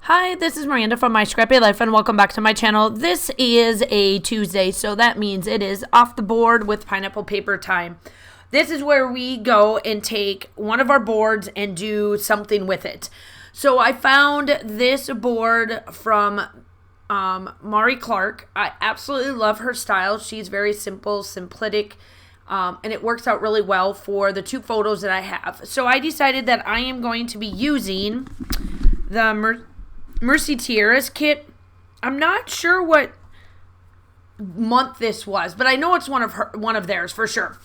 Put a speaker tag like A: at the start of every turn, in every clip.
A: Hi, this is Miranda from My Scrappy Life, and welcome back to my channel. This is a Tuesday, so that means it is off the board with pineapple paper time. This is where we go and take one of our boards and do something with it. So I found this board from Mari Clark. I absolutely love her style. She's very simple, simplistic, and it works out really well for the two photos that I have. So I decided that I am going to be using the Mercy Tiaras kit. I'm not sure what month this was, but I know it's one of theirs for sure.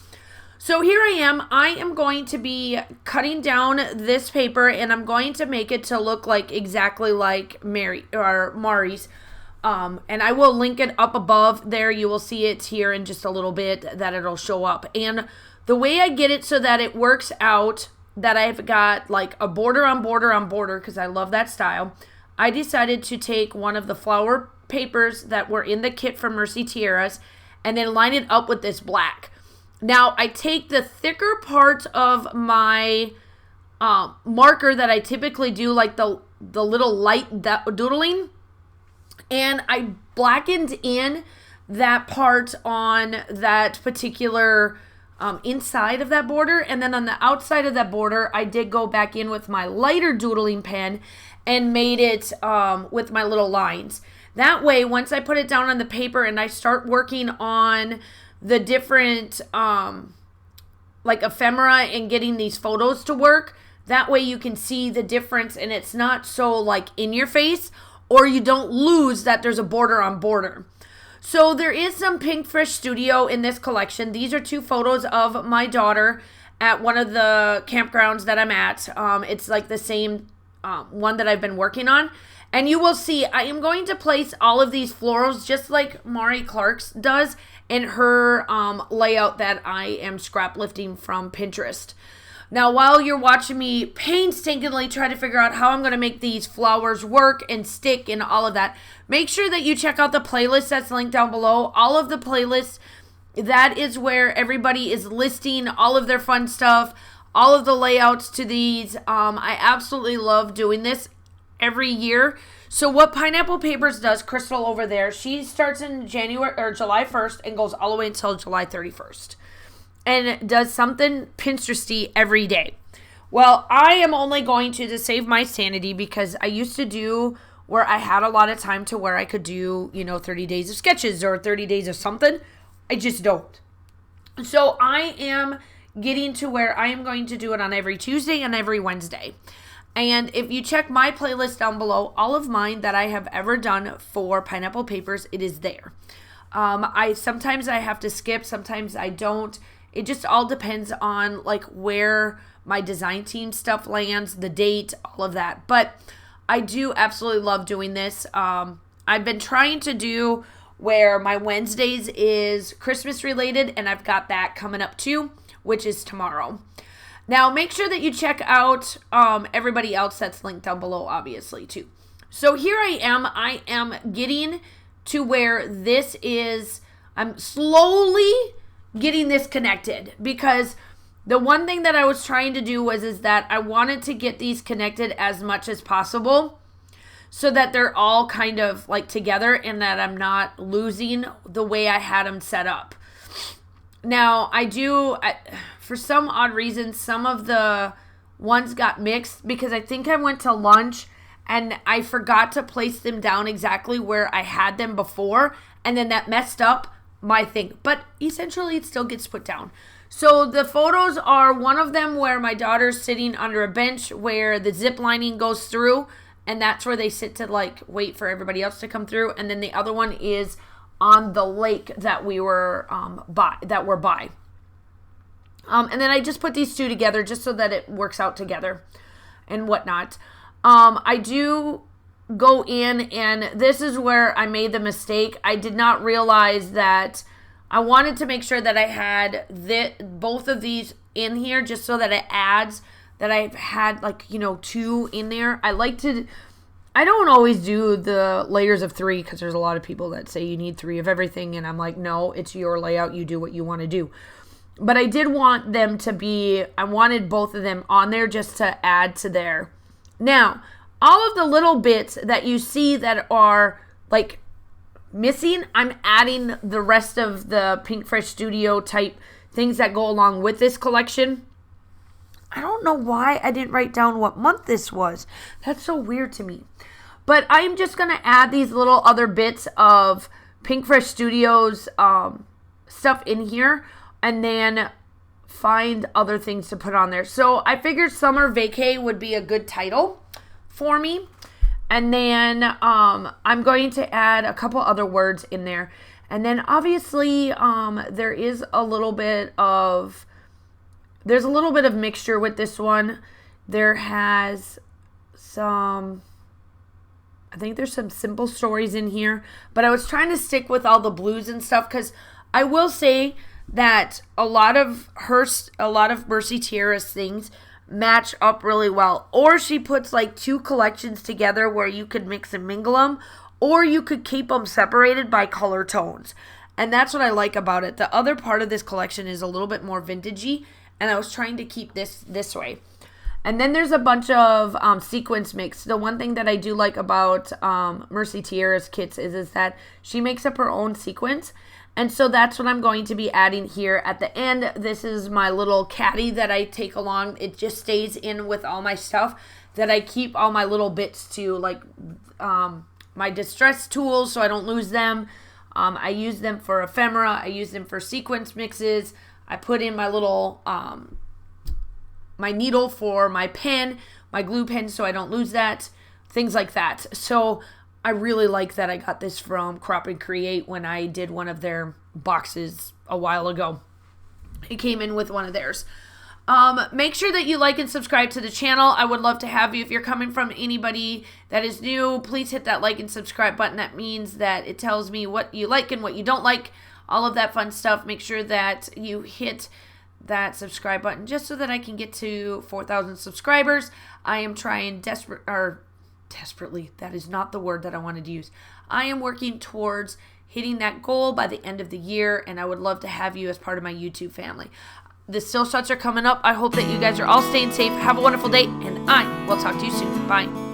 A: So here I am. I am going to be cutting down this paper, and I'm going to make it to look like exactly like Mari's. And I will link it up above there. You will see it here in just a little bit that it'll show up. And the way I get it so that it works out that I've got like a border on border on border, because I love that style, I decided to take one of the flower papers that were in the kit from Mercy Tiaras and then line it up with this black. Now, I take the thicker part of my marker that I typically do, like the little light doodling, and I blackened in that part on that particular inside of that border. And then on the outside of that border, I did go back in with my lighter doodling pen and made it with my little lines. That way, once I put it down on the paper and I start working on the different like ephemera and getting these photos to work, that way you can see the difference and it's not so like in your face, or you don't lose that there's a border on border. So there is some Pinkfish Studio in this collection. These are two photos of my daughter at one of the campgrounds that I'm at. It's like the same one that I've been working on. And you will see I am going to place all of these florals just like Mari Clark's does in her layout that I am scrap lifting from Pinterest. Now, while you're watching me painstakingly try to figure out how I'm going to make these flowers work and stick and all of that, make sure that you check out the playlist that's linked down below. All of the playlists, that is where everybody is listing all of their fun stuff, all of the layouts to these. I absolutely love doing this every year. So what Pineapple Papers does, Crystal over there, she starts in July 1st and goes all the way until July 31st. And does something Pinteresty every day. Well, I am only going to save my sanity, because I used to do where I had a lot of time to where I could do, 30 days of sketches or 30 days of something. I just don't. So I am getting to where I am going to do it on every Tuesday and every Wednesday. And if you check my playlist down below, all of mine that I have ever done for Pineapple Papers, it is there. Sometimes I have to skip, sometimes I don't. It just all depends on like where my design team stuff lands, the date, all of that. But I do absolutely love doing this. I've been trying to do where my Wednesdays is Christmas related, and I've got that coming up too, which is tomorrow. Now, make sure that you check out everybody else that's linked down below, obviously, too. So here I am getting to where this is, I'm slowly getting this connected, because the one thing that I was trying to do is that I wanted to get these connected as much as possible so that they're all kind of like together and that I'm not losing the way I had them set up. Now, for some odd reason, some of the ones got mixed because I think I went to lunch and I forgot to place them down exactly where I had them before, and then that messed up my thing. But essentially, it still gets put down. So the photos are one of them where my daughter's sitting under a bench where the zip lining goes through, and that's where they sit to like wait for everybody else to come through. And then the other one is on the lake that we were by. And then I just put these two together just so that it works out together and whatnot. I do go in, and this is where I made the mistake. I did not realize that I wanted to make sure that I had both of these in here just so that it adds that I've had like, two in there. I don't always do the layers of 3 because there's a lot of people that say you need 3 of everything, and I'm like, no, it's your layout. You do what you want to do. But I did want them to I wanted both of them on there just to add to there. Now, all of the little bits that you see that are like missing, I'm adding the rest of the Pink Fresh Studio type things that go along with this collection. I don't know why I didn't write down what month this was. That's so weird to me. But I'm just going to add these little other bits of Pink Fresh Studios stuff in here and then find other things to put on there. So I figured Summer Vacay would be a good title for me. And then I'm going to add a couple other words in there. And then obviously there is a little bit of mixture with this one. There has some, I think there's some simple stories in here, but I was trying to stick with all the blues and stuff because I will say that a lot of Mercy Tiara's things match up really well. Or she puts like two collections together where you could mix and mingle them, or you could keep them separated by color tones. And that's what I like about it. The other part of this collection is a little bit more vintagey, and I was trying to keep this way. And then there's a bunch of sequence mix. The one thing that I do like about Mercy Tiara's kits is that she makes up her own sequence. And so that's what I'm going to be adding here at the end. This is my little caddy that I take along. It just stays in with all my stuff that I keep all my little bits to, like my distress tools so I don't lose them. I use them for ephemera. I use them for sequence mixes. I put in my little, my needle for my pen, my glue pen so I don't lose that, things like that. So I really like that I got this from Crop and Create when I did one of their boxes a while ago. It came in with one of theirs. Make sure that you like and subscribe to the channel. I would love to have you. If you're coming from anybody that is new, please hit that like and subscribe button. That means that it tells me what you like and what you don't like, all of that fun stuff. Make sure that you hit that subscribe button just so that I can get to 4,000 subscribers. I am trying desperately, that is not the word that I wanted to use. I am working towards hitting that goal by the end of the year, and I would love to have you as part of my YouTube family. The still shots are coming up. I hope that you guys are all staying safe. Have a wonderful day, and I will talk to you soon. Bye.